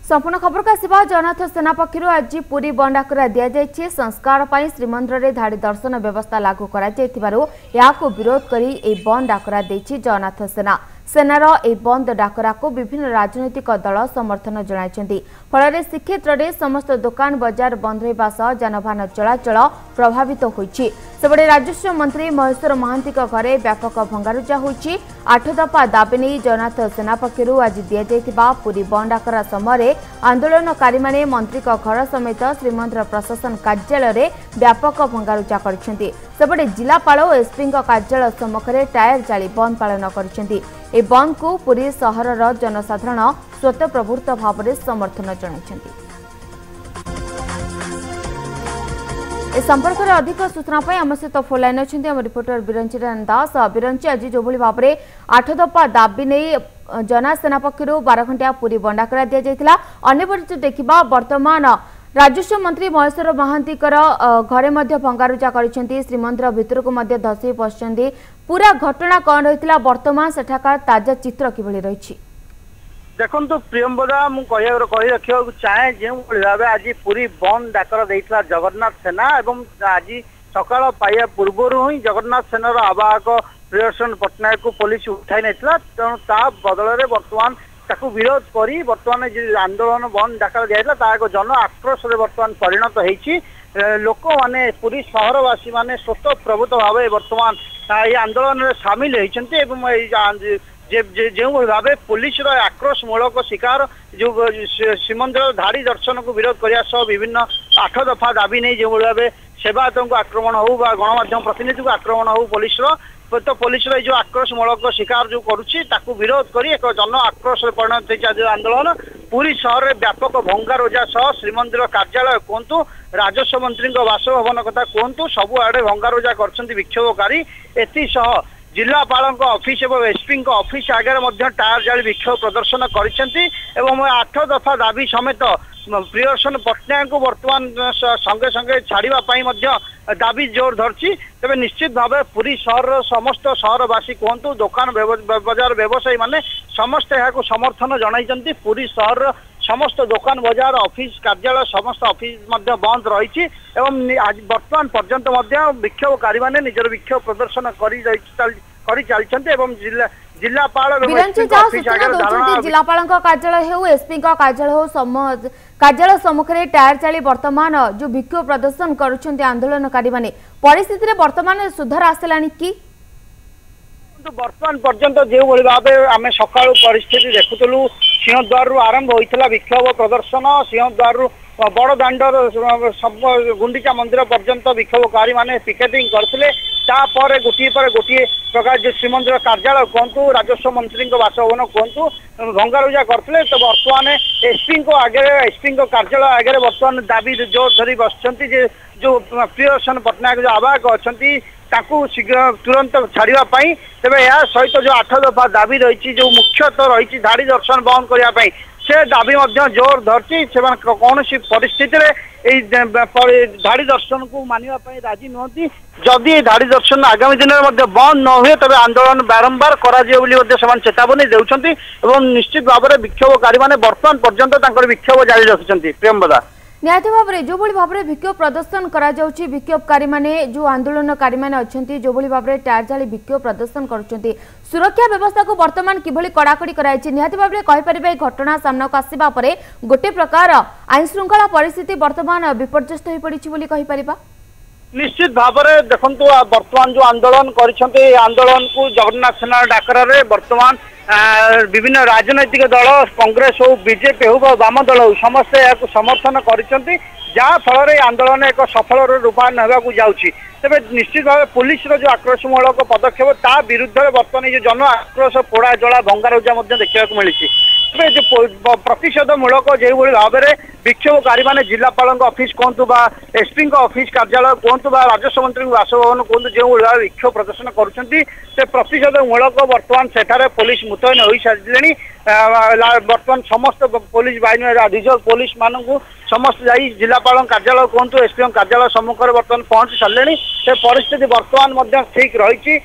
संपूर्ण खबर का आसवा जगन्नाथ सेना पक्षर आज पुरी बंद डाकरा दि जाइए। संस्कार पर श्रीमंदिर में धाड़ी दर्शन व्यवस्था लागू कर विरोध कर बंद डाकरा देछि जगन्नाथ सेना। सेनार ए बंद डाकरा को विभिन्न राजनैतिक दल समर्थन जनाइछन्ति। फल श्रीक्षेत्र में समस्त दुकान बजार बंद रहिबा सह जानवाहन चलाचल प्रभावित होइछि। सेबडे राजस्व मंत्री महेश्वर महांती घरे व्यापक भंगारुजा होइछि। 8 दफा दाबी नहीं जगन्नाथ सेना पक्षर आज दि जाइथिबा पुरी बंद डाकरा समय आंदोलनकारी माने मंत्री घर समेत श्रीमंदिर प्रशासन कार्यालय में व्यापक भंगारुजा करछन्ति। सेबडे जिलापाल और एसपी कार्यालय सम्मुखें टायर जाली बंद पालन करछन्ति। ए बंद को पुरी सहर जनसाधारण स्वतःप्रवृत्त भाव में समर्थन जनाइछन्ति। ए संपर्क में अधिक सूचना आम सहित फोन लाइन अच्छा आम रिपोर्टर बिरंचरण दास। बिरंची आज जो भाव में 8 दफा दाबी नहीं जगन्नाथ सेना पक्षर 12 घंटा पुरी बंद डाकरा दि जाइथिला। अन्यपटे देखिबा वर्तमान राजस्व मंत्री महेश्वर महांती घरे मध्य भंगारुजा करिसेंती। श्रीमंदिर भितर को मध्य धसी पसचंती। पूरा घटना कौन रही वर्तमान सेठाकार ताजा चित्र किभली रही देखो प्रियंबदा मुझे रखा चाहे जो भाव आज पूरी बंद डाकर देता जगन्नाथ सेना एवं आज सकाल पाइबा पूर्व ही जगन्नाथ सेनार आवाहक प्रियदर्शन पट्टनायक को पुलिस उठाई नहीं तेणु ता बदल में बर्तमान ताकू विरोध करी बर्तमान जो आंदोलन बंद डाकर दिया एक जन आक्रोश बर्तमान परिणत होती। लोक मैंने पूरी सहरवासी मैंने स्वतःप्रवृत्त भाव बर्तमान ये आंदोलन में सामिल होती। जो भाव पुलिस आक्रोश मूलक शिकार जो श्रीमंदिर धाड़ी दर्शन को विरोध करने विभिन्न 8 दफा दाबी नहीं जो भाव सेवायतों को आक्रमण हो गणमाध्यम प्रतिनिधि को आक्रमण हो पुलिस तो पुलिस जो आक्रोश मूलक शिकार जो करुच्ची विरोध कर एक जन आक्रोश परिणत होती। आंदोलन पूरी सहर में व्यापक भंगारुजा सह श्रीमंदिर कार्यालय कहतु राजस्व मंत्री बासभवन कथा कहतु सबुआड़े भंगारुजा कर विक्षोभकारी एसह जिलापाल ऑफिस एवं एसपी ऑफिस आगे टायर जाली विक्षोभ प्रदर्शन कर 8 दफा दाबी समेत प्रियदर्शन पट्टनायक को बर्तमान संगे संगे छाड़ा दाबी जोर धरती। तेज निश्चित भाव पूरी सहर समस्त सहरवासी कहतु दुकान बजार व्यवसायी माने समस्त यहाँ समर्थन जन पूरी सहर समस्त दुकान बजार ऑफिस कार्यालय समस्त ऑफिस बंद रही आज बर्तमान पर्यंत विक्षोभकारी माने निजर विक्षोभ प्रदर्शन कर चलते जिलापाल जिलापाल कार्यालय हो एसपी कार्यालय हो कार्यालय सम्मुखें टायर चाली वर्तमान जो विक्षोभ प्रदर्शन करुछन्ति आंदोलनकारी माने परिस्थिति में वर्तमान सुधार आसलानी कि वर्तमान पर्यंत जो भाव आम सका परिस्थिति देखुलु सिंहद्वार आरंभ होता विक्षोभ प्रदर्शन सिंहद्वार बड़ दाण्डर सब गुंडीचा मंदिर पर्यंत विक्षोभकारी माने पिकेटिंग करते गोटे पर गोटे प्रकार जो श्रीमंदिर कार्यालय कहतु राजस्व मंत्री बासभवन कहतु भंगारुजा करते। तो बर्तमान एसपी आगे एसपी कार्यालय आगे बर्तमान दाबी जोर धरी बसचंती जो प्रियदर्शन पट्टनायक जो आवाहक अच्छा शीघ्र तुरंत छाड़ापी। तेज या सहित जो 8 दफा दाबी रही जो मुख्यतः रही धाड़ी दर्शन बंद करने से दाबी जोर धरती कौन परिस्थिति धाड़ी दर्शन को मानवाई राजी नुहति। जदि धाड़ी दर्शन आगामी दिन में बंद न हुए तेज आंदोलन बारंबार कर चेतावनी देउछन्ति एवं निश्चित भाव में विक्षोभकारी माने वर्तमान पर्यंत विक्षोभ जारी रखिछन्ति। प्रेमदा निहाती भाव में जो भाव में विक्षोभ प्रदर्शन करा जाउछि विक्षोभकारी माने जो आंदोलनकारी माने अछन्ति जो भाव में टायर जाली विक्षोभ प्रदर्शन करुछन्ति सुरक्षा व्यवस्था को वर्तमान किभली कड़ाकड़ी कराइछि निहाती भाव में कहि परिबे घटना सामना को आसीबा परे गोटे प्रकार आईन श्रृंखला परिस्थिति वर्तमान विपर्यस्त होई पड़िछि बोली कहि परिबा। निश्चित भाव में देखंतु वर्तमान जो आंदोलन करिसन्ति आंदोलन को जगन्नाथ सेना डाकरा रे वर्तमान विभिन्न राजनैतिक दल कांग्रेस हो बीजेपी हो वाम दल हो समस्ते यहाँ समर्थन कर फल आंदोलन एक सफल रूपायन होगा जाऊँगी। तेज निश्चित भाव पुलिस जो आक्रोशमूलक पदक्षेप ता विरुद्ध बर्तमान जो जन आक्रोश पोड़ा जला भंगारुजा देखा मिली। जो प्रतिषेधमूलक जो भाव में विक्षोभकारी मैंने जिलापाल ऑफिस कहतु एसपी ऑफिस कार्यालय कहतु राजस्व मंत्री बासभवन कहतु जो भाव विक्षोभ प्रदर्शन कर प्रतिषेध मूलक बर्तमान सेठारे पुलिस मुतयन हो सारे बर्तमान समस्त पुलिस बाहिनी रिजर्व पुलिस मानू समस्त जाई जिलापाल कार्यालय कहतु एसपी कार्यालय सम्मुखें बर्तमान पहुंची सारे से परिस्थिति बर्तमान ठीक रही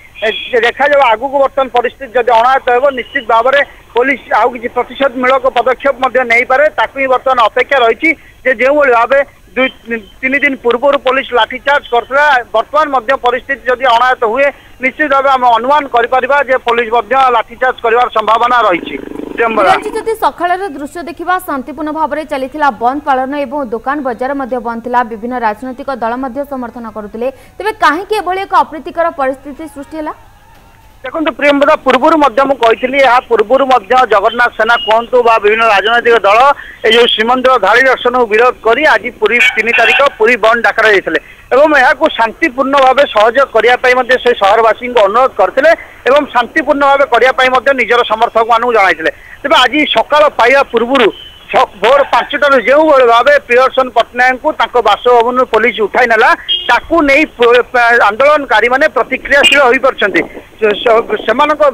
देखा जाए आगु को बर्तमान परिस्थिति जब अनायत हो निश्चित भाव में पुलिस आउ कि प्रतिशोध मूलक पदक्षेप नहीं पारे ताकू बर्तमान अपेक्षा रही जो भाव 2-3 दिन पूर्व पुलिस लाठीचार्ज करता बर्तमान परिस्थिति जदि अनायत हुए निश्चित भाव आम अनुमान कर पुलिस लाठीचार्ज कर संभावना रही जदि सकाळर दृश्य देखा शांतिपूर्ण भाव में चली बंद पालन और दुकान बजार बंद था विभिन्न राजनैतिक दल समर्थन करुले तेज कहीं एक अप्रीतिकर परिस्थिति सृष्टि है देखो प्रियंवदा पूर्वर पूर्वर जगन्नाथ सेना कहतु विभिन्न राजनैतिक दल ये श्रीमंदिर धाड़ी दर्शन विरोध कर आज पूरी 3 तारिख पूरी बंद डाकरा जाते शांतिपूर्ण भाव सहयोग करने से सहरवासी को अनुरोध करते शांतिपूर्ण भाव करने निजर समर्थक मानू जन तेज आज सकाल पाइबा पूर्व भोर 5टार जो भाव प्रियदर्शन पट्टनायक को बासभवन पुलिस उठाई नेला नहीं आंदोलनकारी मैंने प्रतिक्रियाशील हो पार्टी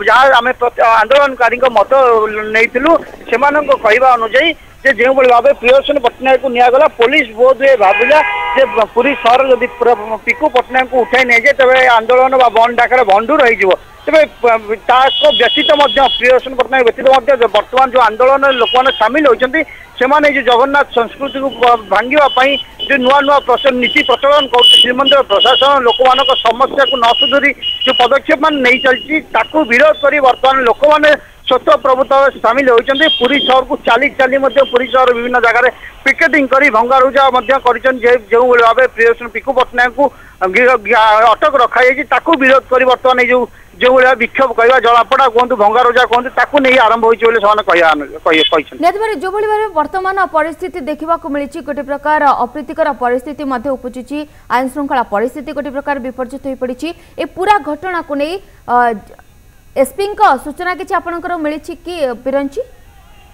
जहाँ आम आंदोलनकारी मत नहीं कहवा अनुजाई जो भाव प्रियदर्शन पट्टनायक को निगला पुलिस बोध हुए भाविला पूरी सहर जदि पिकू पट्टनायक को उठाई नहीं जाए तेज आंदोलन बंद डाकर बंधु रही तेज व्यतीत प्रियदर्शन पट्टनायक व्यतीत बर्तमान जो आंदोलन लोक मैंने सामिल होती से जो जगन्नाथ संस्कृति को भांगापी जो नुआ नुआ नीति प्रचलन कर श्रीमंदिर प्रशासन लोक मान समस्या को न सुधरी जो पदक्षेप मान नहीं चलती विरोध कर बर्तमान लोक मैंने स्वतः प्रभुत्व सामिल होती पुरी सहर को चाली चाली पुरी सहर विभिन्न जगह पिकेटिंग कर भंगारुजा जो भाव प्रियदर्शन पिकू पट्टनायक को अटक रखाई विरोध कर बर्तमान जो भाया विक्षोभ कहवा जलापड़ा कहतु भंगारुजा कहतु नहीं आरंभ होती जो भाव वर्तमान परिस्थिति देखा मिली गोटे प्रकार अप्रीतिकर परिस्थिति उपजुची आईन श्रृंखला परिस्थिति गोटे प्रकार विपर्जित हो पड़ी ए पूरा घटना को नहीं एसपी सूचना किसी आपंकर मिली कि बिरंची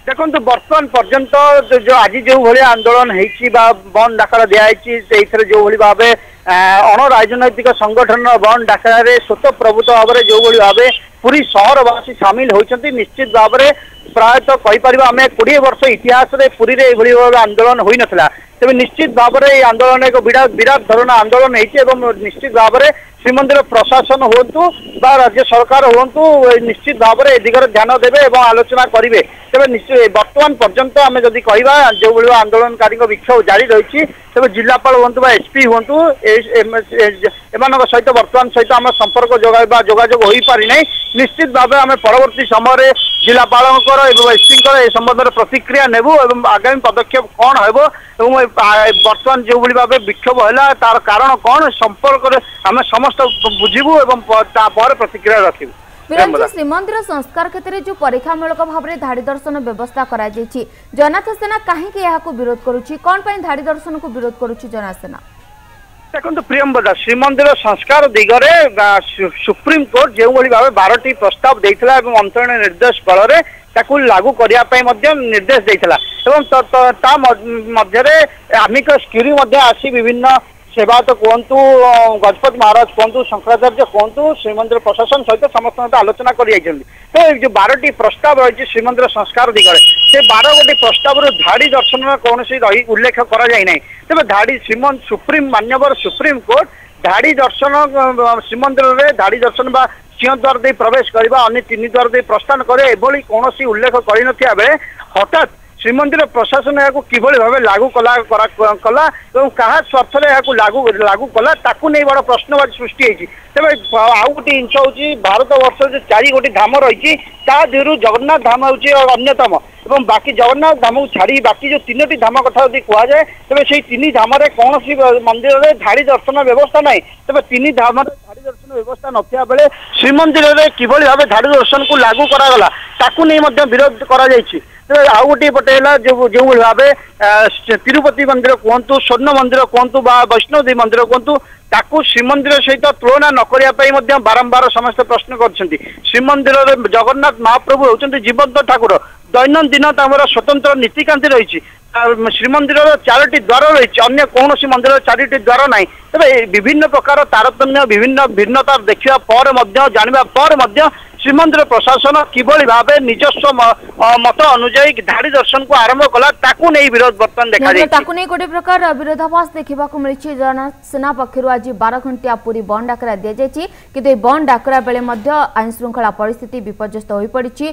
देखो बर्तमान पर्यंत जो आज जो भाया आंदोलन होती बंद डाकरा दिखाई जो भाव अण राजनैतिक संगठन बंद डाकर स्वतः प्रभुत्व भाव में जो भाव पूरी सहरवासी सामिल होती निश्चित भाव में प्रायतः कहीपर आम 20 वर्ष इतिहास में पुरी भाव आंदोलन हो नाला तेज निश्चित भाव में आंदोलन एक विराट धरण आंदोलन होती निश्चित भाव में श्रीमंदिर प्रशासन हूँ राज्य सरकार हूँ निश्चित भाव में दिगरे ध्यान देवे और आलोचना करेंगे तेज निश्चित बर्तमान पर्यंत आम जदि कहवा जो भाव आंदोलनकारी विक्षोभ जारी रही तेज जिलापाल हूँ एसपी हूँ एम सहित बर्तमान सहित आम संपर्क जोगाजोग हो पारि ना निश्चित भाव आम परवर्ती समय जिलापाल एसपी संबंध में प्रतिक्रिया नेबू और आगामी पदक्षेप कौन हो बर्तमान जो भाव विक्षोभ है तार कारण कौन संपर्क आम समस्त बुझीबू और प्रतिक्रिया रखू श्रीमंदिर संस्कार क्षेत्र में जो परीक्षामूलक भाव में धाड़ी दर्शन व्यवस्था करा जगन्नाथ सेना कहीं विरोध करुच्ची कौन धाड़ी दर्शन को विरोध करुच्ची जगन्नाथ सेना देखो प्रियंवदा श्रीमंदिर संस्कार दिगरे सुप्रीम कोर्ट जो भाव 12टी प्रस्ताव देता मंत्रण निर्देश बल में लागू करने निर्देश देता आमिकस क्यूरी आसी विभिन्न सेवायत कहतु गजपति महाराज कहतु शंकराचार्य कहतु श्रीमंदिर प्रशासन सहित समस्त आलोचना कर जो 12टी प्रस्ताव रही श्रीमंदिर संस्कार दिगरे से 12 गोटी प्रस्ताव धाड़ी दर्शन कौन उल्लेख कर तेज धाड़ी सुप्रीम मान्यवर सुप्रीम कोर्ट धाड़ी दर्शन श्रीमंदिर में धाड़ी दर्शन सिंह द्वार दे प्रवेश करने अन्य 3 द्वार दे प्रस्थान करे कौन उल्लेख कर बेले हठात श्रीमंदिर प्रशासन यहाँ किभली भाव लागू कला क्या स्वार्थ लागू कला नहीं बड़ प्रश्नवाची सृष्टि होती तेज आउ गोटे जिनस हूँ भारत वर्ष जो 4 गोटी धाम रही देहर जगन्नाथ धाम हूँ अन्यतम और बाकी जगन्नाथ धाम को छाड़ी बाकी जो 3टी धाम कथा यदि कहुए तेज से 3 धाम कौन मंदिर में धाड़ी दर्शन व्यवस्था ना तेज 3 धाम धाड़ी दर्शन व्यवस्था नथिया बेले श्रीमंदिर में किभली भाव धाड़ी दर्शन को लागू करागला नहीं विरोध करा आउ गोटे पटे जो भाव तिरुपति मंदिर कहतु स्वर्ण मंदिर कहतु वैष्णोदेवी मंदिर कहतु ताकू श्रीमंदिर सहित तुलना न करने बारंबार समस्त प्रश्न कर श्रीमंदिर जगन्नाथ महाप्रभु होती जीवंत ठाकुर दैनंदिन स्वतंत्र नीतिकांति रही श्रीमंदिर 4टी द्वार रही अन्य कौन सी मंदिर 4टी द्वार ना तेज विभिन्न प्रकार तारतम्य विभिन्न भिन्नता देखा जाना श्रीमंदिर प्रशासन किभली भाव निजस्व मत अनुजाई धाड़ी दर्शन को आरंभ कला ताकू नहीं विरोध बर्तमान देखा गोटे प्रकार विरोधाभास देखा मिली जगन्नाथ सेना पक्षर आज 12 घंटिया पुरी बंद डाकरा दि जाएगी किंतु बंद डाकरा बेले आईन श्रृंखला परिस्थिति विपर्यस्त हो पड़ी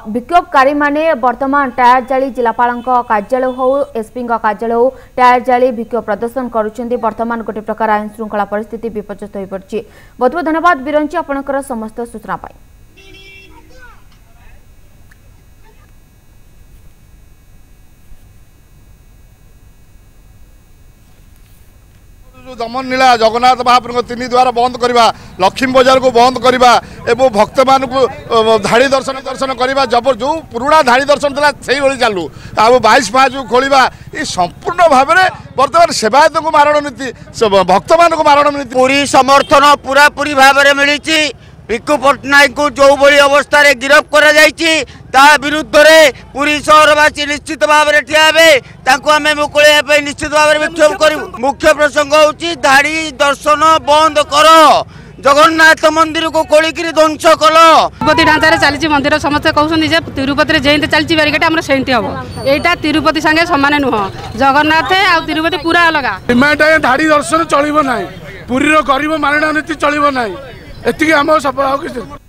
विक्षोभकारी माने वर्तमान टायर जाली जिलापाल कार्यालय हो एसपी कार्यालय हो टायर जाली विक्षोभ प्रदर्शन करुछंती वर्तमान गोटे प्रकार आईन श्रृंखला परिस्थिति विपर्यस्त हो पड़ी। बहुत बहुत धन्यवाद बिरंची आपनकर समस्त सूचना पाई। दमन नीला जगन्नाथ महाप्रभु 3 द्वार बंद करवा लक्ष्मी बाजार को बंद करवा एवं भक्त मान धाड़ी दर्शन करवा जब जो पुराणा धाड़ी दर्शन था से चालू आ 22 पाँच खोलवा ये संपूर्ण भाव में बर्तमान सेवायत को मारण नीति भक्त मान को मारण नीति पूरी समर्थन पूरा पूरी भाव में मिली विक्कू पट्टनायक को जो बड़ी अवस्था रे गिरफ करा जायछि ता विरुद्ध रे पूरी शहरवासी निश्चित भाव में ठिया आम मुकुले निश्चित भाव में विक्षोभ कर मुख्य प्रसंग होची धाड़ी दर्शन बंद कर जगन्नाथ मंदिर को कोलिक ध्वंस कल तिरुपति ढांचा चली मंदिर समस्ते कहते तिरुपति जेमती चलती बारिकेट आम सेमती हम यहाँ तिरुपति सांगे सामान नुह जगन्नाथ आ तिरुपति पूरा अलग धाड़ी दर्शन चलो ना पुरी गरीब मारणा नीति चलो ना एति आम सफल।